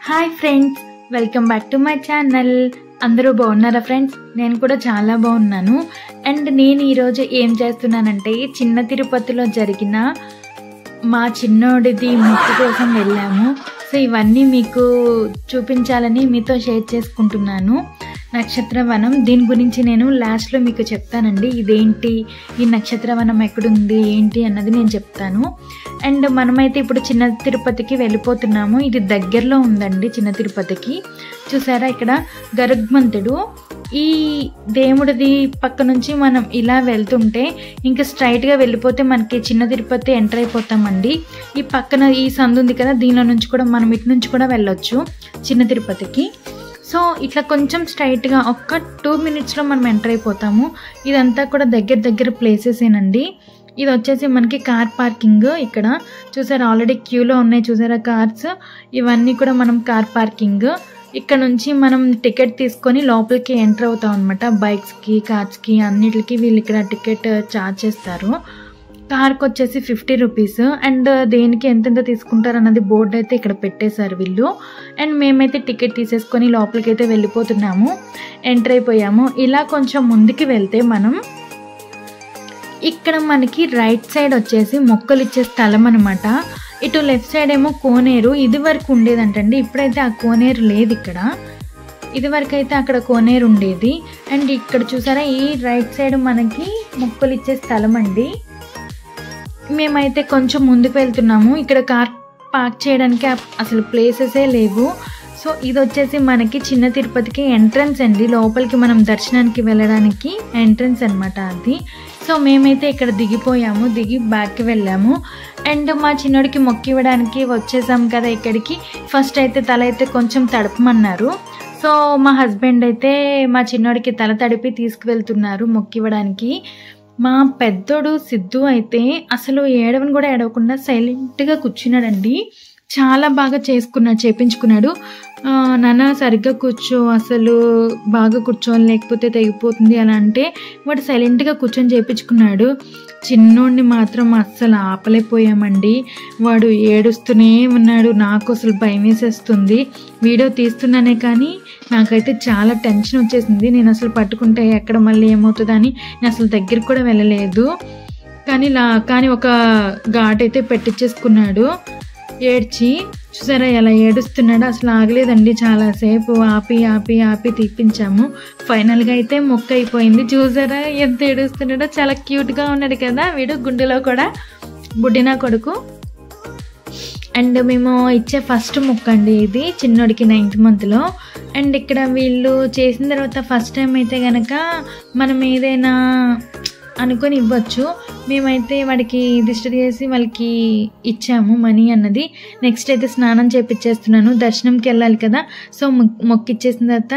Hi friends, welcome back to my channel. అందరూ బాగున్నారా friends? నేను కూడా చాలా బాగున్నాను. అండ్ నేను ఈరోజు ఏం చేస్తున్నానంటే, చిన్న తిరుపతిలో జరిగిన మా చిన్నోడిది మొక్కు కోసం వెళ్ళాము. సో ఇవన్నీ మీకు చూపించాలని మీతో షేర్ చేసుకుంటున్నాను. నక్షత్రవనం, దీని గురించి నేను లాస్ట్లో మీకు చెప్తానండి. ఇదేంటి, ఈ నక్షత్రవనం ఎక్కడుంది ఏంటి అన్నది నేను చెప్తాను. అండ్ మనమైతే ఇప్పుడు చిన్న తిరుపతికి వెళ్ళిపోతున్నాము. ఇది దగ్గరలో ఉందండి చిన్న తిరుపతికి. చూసారా ఇక్కడ గరుగ్మంతుడు. ఈ దేవుడిది పక్క నుంచి మనం ఇలా వెళ్తుంటే ఇంకా స్ట్రైట్గా వెళ్ళిపోతే మనకి చిన్న తిరుపతి ఎంటర్ అయిపోతామండి. ఈ పక్కన ఈ సందు ఉంది కదా, దీనిలో నుంచి కూడా మనం ఇటు నుంచి కూడా వెళ్ళొచ్చు చిన్న తిరుపతికి. సో ఇట్లా కొంచెం స్ట్రైట్గా ఒక్క 2 minutesలో మనం ఎంటర్ అయిపోతాము. ఇదంతా కూడా దగ్గర ప్లేసెసేనండి. ఇది వచ్చేసి మనకి కార్ పార్కింగ్. ఇక్కడ చూసారా ఆల్రెడీ క్యూలో ఉన్నాయి చూసారా కార్స్. ఇవన్నీ కూడా మనం కార్ పార్కింగ్. ఇక్కడ నుంచి మనం టికెట్ తీసుకొని లోపలికి ఎంటర్ అవుతాం అనమాట. బైక్స్కి, కార్స్కి అన్నిటికి వీళ్ళు ఇక్కడ టికెట్ ఛార్జ్ చేస్తారు. కార్కి వచ్చేసి 50 రూపీస్. అండ్ దేనికి ఎంతెంత తీసుకుంటారు అన్నది బోర్డు అయితే ఇక్కడ పెట్టేశారు వీళ్ళు. అండ్ మేమైతే టికెట్ తీసేసుకొని లోపలికి అయితే వెళ్ళిపోతున్నాము. ఎంటర్ అయిపోయాము. ఇలా కొంచెం ముందుకు వెళ్తే మనం ఇక్కడ మనకి రైట్ సైడ్ వచ్చేసి మొక్కలు ఇచ్చే స్థలం అనమాట. ఇటు లెఫ్ట్ సైడ్ ఏమో కోనేరు. ఇది వరకు ఉండేదంటండి, ఇప్పుడైతే ఆ కోనేరు లేదు ఇక్కడ. ఇది వరకు అయితే అక్కడ కోనేరు ఉండేది. అండ్ ఇక్కడ చూసారా ఈ రైట్ సైడ్ మనకి మొక్కలు ఇచ్చే స్థలం అండి. మేమైతే కొంచెం ముందుకు వెళ్తున్నాము. ఇక్కడ కార్ పార్క్ చేయడానికి అసలు ప్లేసెసే లేవు. సో ఇది వచ్చేసి మనకి చిన్న తిరుపతికి ఎంట్రన్స్ అండి. లోపలికి మనం దర్శనానికి వెళ్ళడానికి ఎంట్రన్స్ అనమాట అది. సో మేమైతే ఇక్కడ దిగిపోయాము, దిగి బ్యాక్కి వెళ్ళాము. అండ్ మా చిన్నోడికి మొక్కి ఇవ్వడానికి వచ్చేసాం కదా ఇక్కడికి. ఫస్ట్ అయితే తల అయితే కొంచెం తడపమన్నారు. సో మా హస్బెండ్ అయితే మా చిన్నోడికి తల తడిపి తీసుకువెళ్తున్నారు మొక్కి ఇవ్వడానికి. మా పెద్దోడు సిద్ధు అయితే అసలు ఏడవని కూడా ఏడవకుండా సైలెంట్గా కూర్చున్నాడండి. చాలా బాగా చేపించుకున్నాడు. నాన్న సరిగ్గా కూర్చో, అసలు బాగా కూర్చోవాలి లేకపోతే తెగిపోతుంది అలా అంటే వాడు సైలెంట్గా కూర్చొని చేయించుకున్నాడు. చిన్నోడిని మాత్రం అస్సలు ఆపలేకపోయామండి. వాడు ఏడుస్తూనే ఉన్నాడు. నాకు అసలు భయం వేసేస్తుంది. వీడియో తీస్తున్నానే కానీ నాకైతే చాలా టెన్షన్ వచ్చేసింది. నేను అసలు పట్టుకుంటే ఎక్కడ మళ్ళీ ఏమవుతుందని నేను అసలు దగ్గరికి కూడా వెళ్ళలేదు. కానీ ఒక ఘాట్ అయితే పెట్టించేసుకున్నాడు ఏడ్చి. చూసారా ఎలా ఏడుస్తున్నాడు, అసలు ఆగలేదండి. చాలాసేపు ఆపి తీపించాము. ఫైనల్గా అయితే మొక్క అయిపోయింది. చూసారా ఎంత ఏడుస్తున్నాడో, చాలా క్యూట్గా ఉన్నాడు కదా వీడు. గుండెలో కూడా బుడ్డినా కొడుకు. అండ్ మేము ఇచ్చే ఫస్ట్ మొక్క అండి ఇది, చిన్నోడికి 9th monthలో. అండ్ ఇక్కడ వీళ్ళు చేసిన తర్వాత ఫస్ట్ టైం అయితే కనుక మనం ఏదైనా అనుకొని ఇవ్వచ్చు. మేమైతే వాడికి దిష్టి చేసి వాళ్ళకి ఇచ్చాము మనీ అన్నది. నెక్స్ట్ అయితే స్నానం చేపించేస్తున్నాను, దర్శనంకి వెళ్ళాలి కదా. సో మొక్కిచ్చేసిన తర్వాత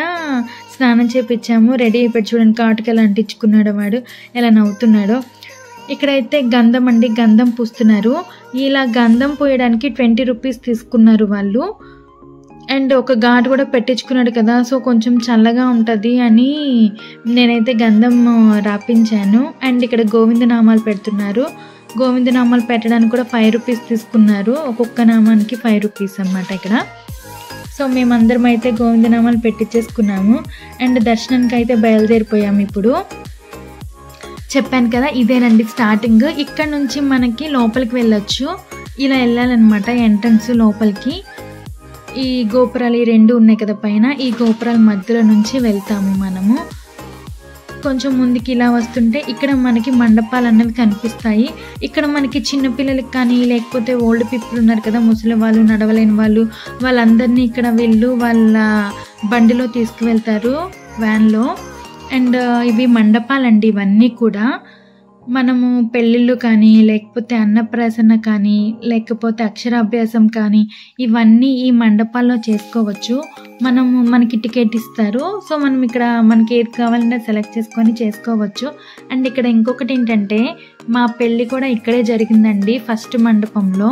స్నానం చేపించాము. రెడీ అయిపోయి చూడండి కాటుకి ఎలా అంటించుకున్నాడో వాడు, ఎలా నవ్వుతున్నాడో. ఇక్కడైతే గంధం అండి, గంధం పూస్తున్నారు. ఇలా గంధం పోయడానికి 20 రూపీస్ తీసుకున్నారు వాళ్ళు. అండ్ ఒక ఘాట్ కూడా పెట్టించుకున్నాడు కదా, సో కొంచెం చల్లగా ఉంటుంది అని నేనైతే గంధం రాపించాను. అండ్ ఇక్కడ గోవిందనామాలు పెడుతున్నారు. గోవిందనామాలు పెట్టడానికి కూడా 5 రూపీస్ తీసుకున్నారు. ఒక్కొక్క నామానికి 5 రూపీస్ అన్నమాట ఇక్కడ. సో మేమందరం అయితే గోవిందనామాలు పెట్టించేసుకున్నాము. అండ్ దర్శనానికి అయితే బయలుదేరిపోయాము. ఇప్పుడు చెప్పాను కదా ఇదేనండి స్టార్టింగ్. ఇక్కడ నుంచి మనకి లోపలికి వెళ్ళొచ్చు. ఇలా వెళ్ళాలన్నమాట ఎంట్రన్స్ లోపలికి. ఈ గోపురాలు ఈ 2 ఉన్నాయి కదా పైన, ఈ గోపురాల మధ్యలో నుంచి వెళ్తాము మనము. కొంచెం ముందుకి ఇలా వస్తుంటే ఇక్కడ మనకి మండపాలు అన్నవి కనిపిస్తాయి. ఇక్కడ మనకి చిన్నపిల్లలకి కానీ లేకపోతే ఓల్డ్ పీపుల్ ఉన్నారు కదా, ముసలి వాళ్ళు, నడవలేని వాళ్ళు, వాళ్ళందరినీ ఇక్కడ వీళ్ళు వాళ్ళ బండిలో తీసుకువెళ్తారు, వ్యాన్లో. అండ్ ఇవి మండపాలండి. ఇవన్నీ కూడా మనము పెళ్ళిళ్ళు కానీ లేకపోతే అన్నప్రాసన కానీ లేకపోతే అక్షరాభ్యాసం కానీ ఇవన్నీ ఈ మండపాల్లో చేసుకోవచ్చు. మనకి టికెట్ ఇస్తారు. సో మనం ఇక్కడ మనకి ఏది కావాలంటే సెలెక్ట్ చేసుకొని చేసుకోవచ్చు. అండ్ ఇక్కడ ఇంకొకటి ఏంటంటే మా పెళ్ళి కూడా ఇక్కడే జరిగిందండి, ఫస్ట్ మండపంలో.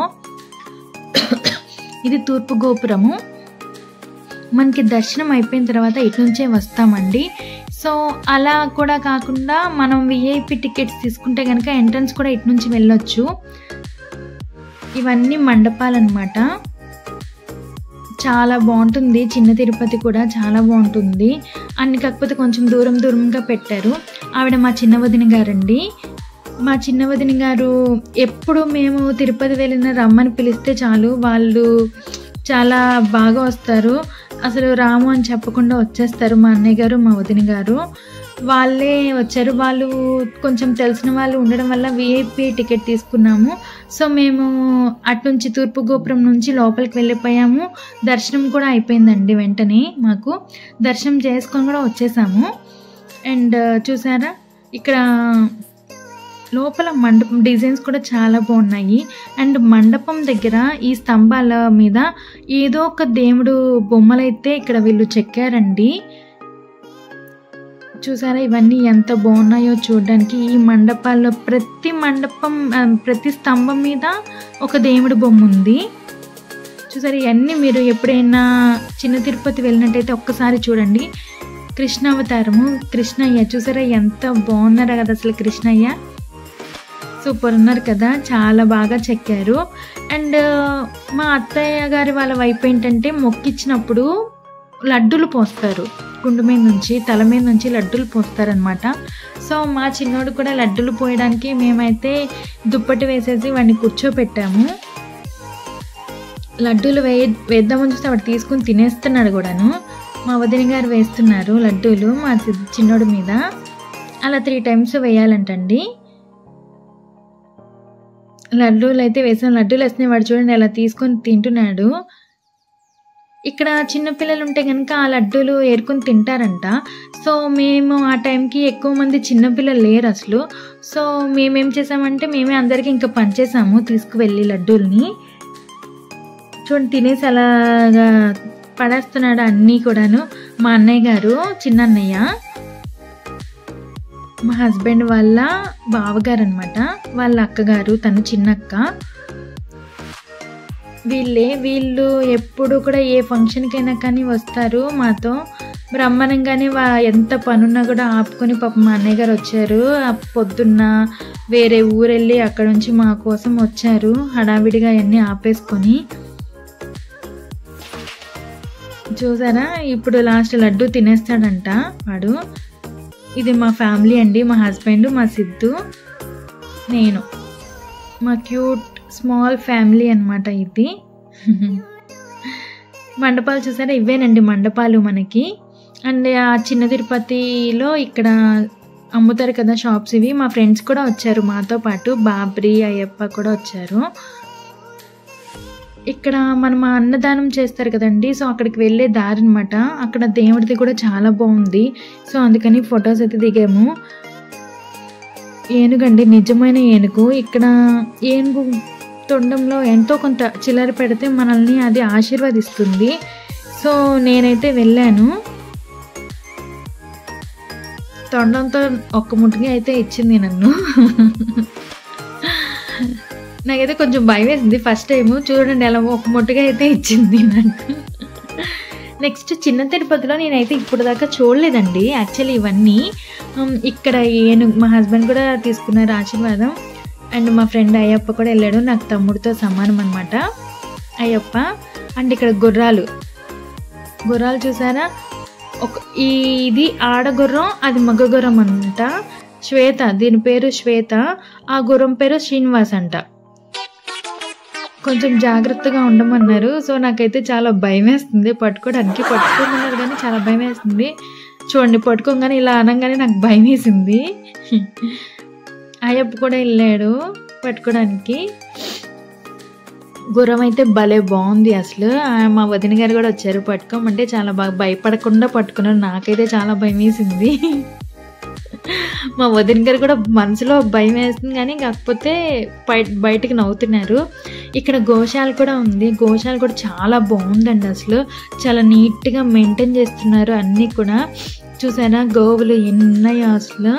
ఇది తూర్పు గోపురము. మనకి దర్శనం అయిపోయిన తర్వాత ఇటు నుంచే వస్తామండి. సో అలా కూడా కాకుండా మనం విఐపి టికెట్స్ తీసుకుంటే కనుక ఎంట్రన్స్ కూడా ఇటు నుంచి వెళ్ళొచ్చు. ఇవన్నీ మండపాలు అన్నమాట. చాలా బాగుంటుంది. చిన్న తిరుపతి కూడా చాలా బాగుంటుంది. అన్ని కాకపోతే కొంచెం దూరంగా పెట్టారు. ఆవిడ మా చిన్న వదిన గారండి. మా చిన్న వదిన గారు ఎప్పుడు మేము తిరుపతి వెళ్ళిన రమ్మని పిలిస్తే చాలు వాళ్ళు చాలా బాగా వస్తారు. అసలు రాము అని చెప్పకుండా వచ్చేస్తారు. మా అన్నయ్య గారు, మా వదిన గారు వాళ్ళే వచ్చారు. వాళ్ళు కొంచెం తెలిసిన వాళ్ళు ఉండడం వల్ల విఐపి టికెట్ తీసుకున్నాము. సో మేము అటు నుంచి తూర్పు గోపురం నుంచి లోపలికి వెళ్ళిపోయాము. దర్శనం కూడా అయిపోయిందండి. వెంటనే మాకు దర్శనం చేసుకొని కూడా వచ్చేసాము. అండ్ చూసారా ఇక్కడ లోపల మండపం డిజైన్స్ కూడా చాలా బాగున్నాయి. అండ్ మండపం దగ్గర ఈ స్తంభాల మీద ఏదో ఒక దేవుడు బొమ్మలైతే ఇక్కడ వీళ్ళు చెక్కారండి. చూసారా ఇవన్నీ ఎంత బాగున్నాయో చూడడానికి. ఈ మండపాల్లో ప్రతి స్తంభం మీద ఒక దేవుడి బొమ్మ ఉంది. చూసారా ఇవన్నీ మీరు ఎప్పుడైనా చిన్న తిరుపతి వెళ్ళినట్టయితే ఒక్కసారి చూడండి. కృష్ణావతారము కృష్ణయ్య చూసారా ఎంత బాగున్నారు కదా అసలు. కృష్ణయ్య సూపర్ ఉన్నారు కదా, చాలా బాగా చెక్కారు. అండ్ మా అత్తయ్య గారి వాళ్ళ వైపు ఏంటంటే మొక్కిచ్చినప్పుడు లడ్డూలు పోస్తారు. గుండు మీద నుంచి తల మీద నుంచి లడ్డూలు పోస్తారనమాట. సో మా చిన్నోడు కూడా లడ్డూలు పోయడానికి మేమైతే దుప్పటి వేసేసి వాడిని కూర్చోపెట్టాము. లడ్డూలు వేద్దామని చూస్తే వాడు తీసుకుని తినేస్తున్నాడు కూడాను. మా వదిన గారు వేస్తున్నారు లడ్డూలు మా చిన్నోడు మీద. అలా 3 times వేయాలంటండి. లడ్డూలు అయితే వేసాం. లడ్డూలు వేస్తున్నాయి వాడు చూడండి అలా తీసుకొని తింటున్నాడు. ఇక్కడ చిన్నపిల్లలు ఉంటే కనుక ఆ లడ్డూలు ఏరుకొని తింటారంట. సో మేము ఆ టైంకి ఎక్కువ మంది చిన్నపిల్లలు లేరు అసలు. సో మేమేం చేసామంటే మేమే అందరికీ ఇంకా పంచేసాము తీసుకువెళ్ళి లడ్డూల్ని. చూడండి తినేసి అలాగా పడేస్తున్నాడు అన్నీ కూడాను. మా అన్నయ్య గారు చిన్న అన్నయ్య మా హస్బెండ్ వాళ్ళ బావగారు అనమాట, వాళ్ళ అక్కగారు, తను చిన్నక్క. వీళ్ళు ఎప్పుడు కూడా ఏ ఫంక్షన్కైనా కానీ వస్తారు మాతో. బ్రహ్మాండంగానే ఎంత పనున్నా కూడా ఆపుకొని పాపం మా అన్నయ్య గారు వచ్చారు. పొద్దున్న వేరే ఊరెళ్ళి అక్కడ నుంచి మా కోసం వచ్చారు హడావిడిగా అన్నీ ఆపేసుకొని. చూసారా ఇప్పుడు లాస్ట్ లడ్డు తినేస్తాడంట వాడు. ఇది మా ఫ్యామిలీ అండి, మా హస్బెండ్, మా సిద్ధు, నేను, మా క్యూట్ స్మాల్ ఫ్యామిలీ అనమాట ఇది. మండపాలు చూసారా ఇవేనండి మండపాలు మనకి. అండ్ ఆ చిన్న తిరుపతిలో ఇక్కడ అమ్ముతారు కదా షాప్స్ ఇవి. మా ఫ్రెండ్స్ కూడా వచ్చారు మాతో పాటు, బాబ్రీ అయ్యప్ప కూడా వచ్చారు. ఇక్కడ మనం అన్నదానం చేస్తారు కదండి, సో అక్కడికి వెళ్ళే దారి అనమాట. అక్కడ దేవుడిది కూడా చాలా బాగుంది. సో అందుకని ఫొటోస్ అయితే దిగాము. ఏనుగండి, నిజమైన ఏనుగు. ఇక్కడ ఏనుగు తొండంలో ఎంతో కొంత చిల్లర పెడితే మనల్ని అది ఆశీర్వదిస్తుంది. సో నేనైతే వెళ్ళాను. తొండంతో ఒక్క ముట్టుగా అయితే ఇచ్చింది నన్ను. నాకైతే కొంచెం భయం వేసింది ఫస్ట్ టైము. చూడండి ఎలా ఒక ముట్టుగా అయితే ఇచ్చింది నాకు. నెక్స్ట్ చిన్న తిరుపతిలో నేనైతే ఇప్పుడు దాకా చూడలేదండి యాక్చువల్లీ ఇవన్నీ. ఇక్కడ ఏనుగు మా హస్బెండ్ కూడా తీసుకున్నారు ఆశీర్వాదం. అండ్ మా ఫ్రెండ్ అయ్యప్ప కూడా వెళ్ళాడు, నాకు తమ్ముడితో సమానం అనమాట అయ్యప్ప. అండ్ ఇక్కడ గుర్రాలు చూసారా, ఇది ఆడగుర్రం, అది మగ గుర్రం అంట. శ్వేత, దీని పేరు శ్వేత, ఆ గుర్రం పేరు శ్రీనివాస్ అంట. కొంచెం జాగ్రత్తగా ఉండమన్నారు. సో నాకైతే చాలా భయం వేస్తుంది పట్టుకోమన్నారు కానీ చాలా భయం వేస్తుంది. చూడండి పట్టుకోగానే ఇలా అనగానే నాకు భయం వేసింది. అయ్యప్ప కూడా వెళ్ళాడు పట్టుకోవడానికి. గుర్రం అయితే భలే బాగుంది అసలు. మా వదిన గారు కూడా వచ్చారు పట్టుకోమంటే చాలా బాగా భయపడకుండా పట్టుకున్నారు. నాకైతే చాలా భయం వేసింది. మా వదిన గారు కూడా మనసులో భయం వేస్తుంది కానీ కాకపోతే బయటికి నవ్వుతున్నారు. ఇక్కడ గోశాల కూడా ఉంది. గోశాల కూడా చాలా బాగుందండి అసలు. చాలా నీట్గా మెయింటైన్ చేస్తున్నారు అన్నీ కూడా. చూసారా గోవులు ఎన్నాయో అసలు,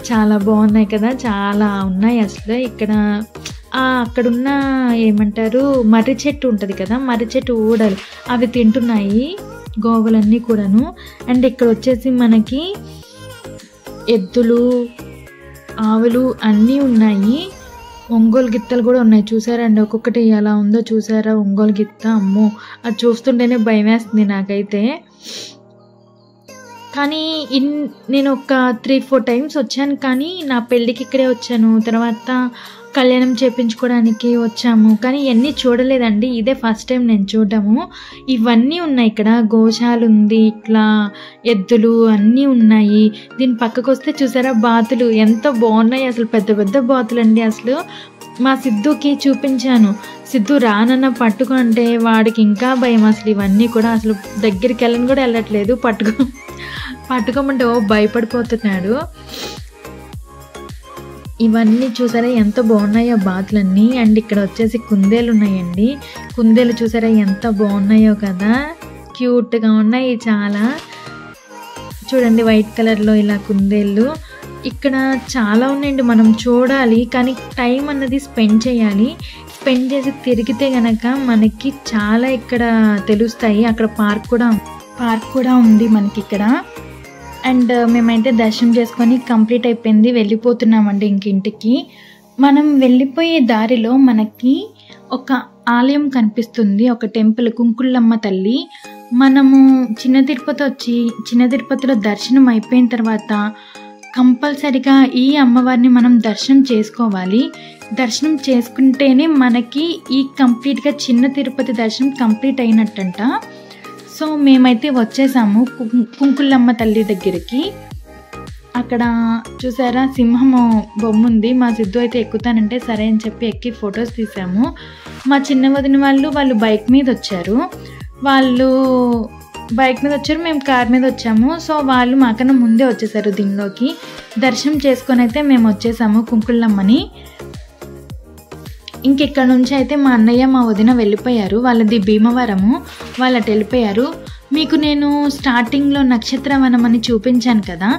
చాలా బాగున్నాయి కదా, చాలా ఉన్నాయి అసలు. ఇక్కడ అక్కడున్న ఏమంటారు మర్రి చెట్టు ఉంటుంది కదా, మర్రి చెట్టు ఊడలు అవి తింటున్నాయి గోవులన్నీ కూడాను. అండ్ ఇక్కడ వచ్చేసి మనకి ఎద్దులు, ఆవులు అన్నీ ఉన్నాయి. ఒంగోలు గిత్తలు కూడా ఉన్నాయి చూసారండి. ఒక్కొక్కటి ఎలా ఉందో చూసారా ఒంగోలు గిత్త. అమ్మో, అది చూస్తుంటేనే భయం వేస్తుంది నాకైతే. కానీ నేను ఒక 3-4 టైమ్స్ వచ్చాను, కానీ నా పెళ్ళికి ఇక్కడే వచ్చాను, తర్వాత కళ్యాణం చేయించుకోవడానికి వచ్చాము, కానీ ఇవన్నీ చూడలేదండి. ఇదే ఫస్ట్ టైం నేను చూడటము. ఇవన్నీ ఉన్నాయి ఇక్కడ, గోశాల ఉంది, ఇట్లా ఎద్దులు అన్నీ ఉన్నాయి. దీని పక్కకు వస్తే చూసారా బాతులు ఎంత బాగున్నాయి, అసలు పెద్ద పెద్ద బాతులు అండి. అసలు మా సిద్ధుకి చూపించాను, సిద్ధు రానన్న పట్టుకుంటే వాడికి ఇంకా భయం. అసలు ఇవన్నీ కూడా అసలు దగ్గరికి వెళ్ళని కూడా వెళ్ళట్లేదు, పట్టుకోమంటే భయపడిపోతున్నాడు. ఇవన్నీ చూసారా ఎంత బాగున్నాయో బాతులన్నీ. అండ్ ఇక్కడ వచ్చేసి కుందేలు ఉన్నాయండి. కుందేలు చూసారా ఎంత బాగున్నాయో కదా, క్యూట్గా ఉన్నాయి చాలా. చూడండి వైట్ కలర్లో ఇలా కుందేళ్ళు. ఇక్కడ చాలా ఉన్నాయండి, మనం చూడాలి, కానీ టైం అన్నది స్పెండ్ చేయాలి. స్పెండ్ చేసి తిరిగితే కనుక మనకి చాలా ఇక్కడ తెలుస్తాయి. అక్కడ పార్క్ కూడా ఉంది మనకి ఇక్కడ. అండ్ మేమైతే దర్శనం చేసుకొని కంప్లీట్ అయిపోయింది, వెళ్ళిపోతున్నామండి ఇంటికి. మనం వెళ్ళిపోయే దారిలో మనకి ఒక ఆలయం కనిపిస్తుంది, ఒక టెంపుల్, కుంకుళ్ళమ్మ తల్లి. మనము చిన్న తిరుపతిలో దర్శనం అయిపోయిన తర్వాత కంపల్సరిగా ఈ అమ్మవారిని మనం దర్శనం చేసుకోవాలి. దర్శనం చేసుకుంటేనే మనకి ఈ కంప్లీట్గా చిన్న తిరుపతి దర్శనం కంప్లీట్ అయినట్టంట. సో మేమైతే వచ్చేసాము కుంకుళ్ళమ్మ తల్లి దగ్గరికి. అక్కడ చూసారా సింహము బొమ్మ ఉంది. మా సిద్ధు అయితే ఎక్కుతానంటే సరే అని చెప్పి ఎక్కి ఫొటోస్ తీసాము. మా చిన్న వదిన వాళ్ళు బైక్ మీద వచ్చారు, మేము కార్ మీద వచ్చాము. సో వాళ్ళు మాకన్నా ముందే వచ్చేసారు దీనిలోకి. దర్శనం చేసుకొని అయితే మేము వచ్చేసాము కుంకుళ్ళమ్మని. ఇంకెక్కడ నుంచి అయితే మా అన్నయ్య మా వదిన వెళ్ళిపోయారు, వాళ్ళది భీమవరము, వాళ్ళు వెళ్ళిపోయారు. మీకు నేను స్టార్టింగ్లో నక్షత్రవనం అని చూపించాను కదా,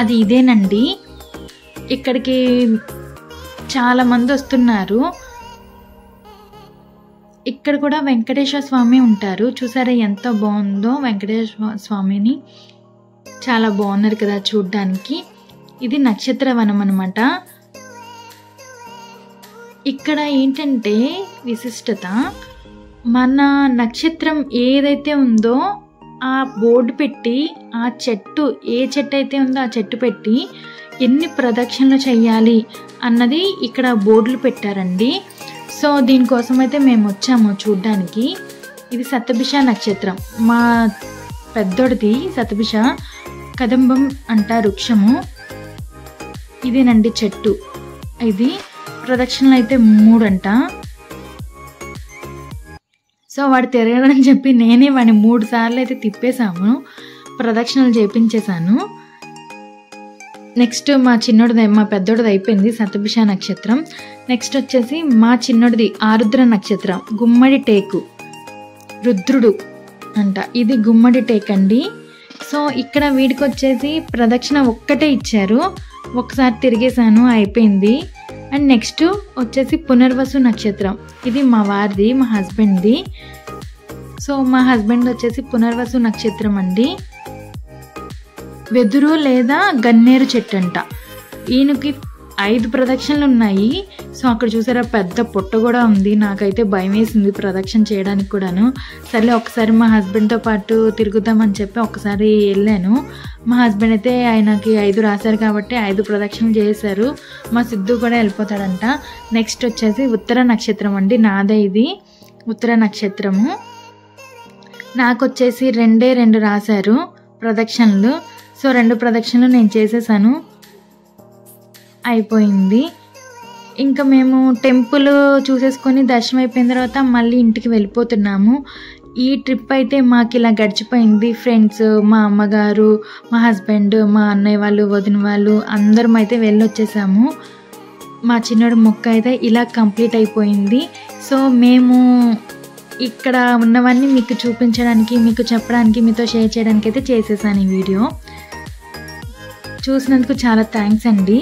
అది ఇదేనండి. ఇక్కడికి చాలామంది వస్తున్నారు. ఇక్కడ కూడా వెంకటేశ్వర స్వామి ఉంటారు. చూసారా ఎంత బాగుందో వెంకటేశ్వర స్వామిని, చాలా బాగున్నారు కదా చూడ్డానికి. ఇది నక్షత్రవనం అనమాట. ఇక్కడ ఏంటంటే విశిష్టత, మన నక్షత్రం ఏదైతే ఉందో ఆ బోర్డు పెట్టి, ఆ చెట్టు ఏ చెట్టు అయితే ఉందో ఆ చెట్టు పెట్టి ఎన్ని ప్రదక్షిణలు చేయాలి అన్నది ఇక్కడ బోర్డులు పెట్టారండి. సో దీనికోసం అయితే మేము వచ్చాము చూడ్డానికి. ఇది శతభిష నక్షత్రం, మా పెద్దోడిది శతభిష, కదంబం అంట వృక్షము. ఇదేనండి చెట్టు. ఇది ప్రదక్షిణలు అయితే 3 అంట. సో వాడు తిరగడని చెప్పి నేనే వాడిని 3 సార్లు అయితే తిప్పేశాము, ప్రదక్షిణలు చేపించేశాను. నెక్స్ట్ మా పెద్దోడిది అయిపోయింది శతభిష నక్షత్రం. నెక్స్ట్ వచ్చేసి మా చిన్నోడిది ఆరుద్ర నక్షత్రం, గుమ్మడి టేకు, రుద్రుడు అంట. ఇది గుమ్మడి టేక్ అండి. సో ఇక్కడ వీడికి వచ్చేసి ప్రదక్షిణ ఒక్కటే ఇచ్చారు, ఒకసారి తిరిగేశాను అయిపోయింది. అండ్ నెక్స్ట్ వచ్చేసి పునర్వసు నక్షత్రం, ఇది మా వారిది, మా హస్బెండ్ది. సో మా హస్బెండ్ వచ్చేసి పునర్వసు నక్షత్రం అండి. వెదురు లేదా గన్నేరు చెట్టు అంట. ఈయనకి 5 ప్రదక్షిణలు ఉన్నాయి. సో అక్కడ చూసారా పెద్ద పొట్ట కూడా ఉంది. నాకైతే భయం వేసింది ప్రదక్షిణ చేయడానికి కూడాను. సర్లే ఒకసారి మా హస్బెండ్తో పాటు తిరుగుదామని చెప్పి ఒకసారి వెళ్ళాను. మా హస్బెండ్ అయితే ఆయనకి 5 రాశారు కాబట్టి 5 ప్రదక్షిణలు చేశారు. మా సిద్ధు కూడా వెళ్ళిపోతాడంట. నెక్స్ట్ వచ్చేసి ఉత్తర నక్షత్రం అండి, నాదే ఇది ఉత్తర నక్షత్రము. నాకు వచ్చేసి 2 రాశారు ప్రదక్షిణలు. సో 2 ప్రదక్షిణలు నేను చేసేసాను, అయిపోయింది. ఇంకా మేము టెంపుల్ చూసేసుకొని దర్శనం అయిపోయిన తర్వాత మళ్ళీ ఇంటికి వెళ్ళిపోతున్నాము. ఈ ట్రిప్ అయితే మాకు ఇలా గడిచిపోయింది. ఫ్రెండ్స్, మా అమ్మగారు, మా హస్బెండ్, మా అన్నయ్య వాళ్ళు, వదిన వాళ్ళు అందరం అయితే వెళ్ళొచ్చేసాము. మా చిన్నోడు మొక్క అయితే ఇలా కంప్లీట్ అయిపోయింది. సో మేము ఇక్కడ ఉన్నవన్నీ మీకు చూపించడానికి, మీకు చెప్పడానికి, మీతో షేర్ చేయడానికి అయితే చేసేసాను ఈ వీడియో. చూసినందుకు చాలా థ్యాంక్స్ అండి.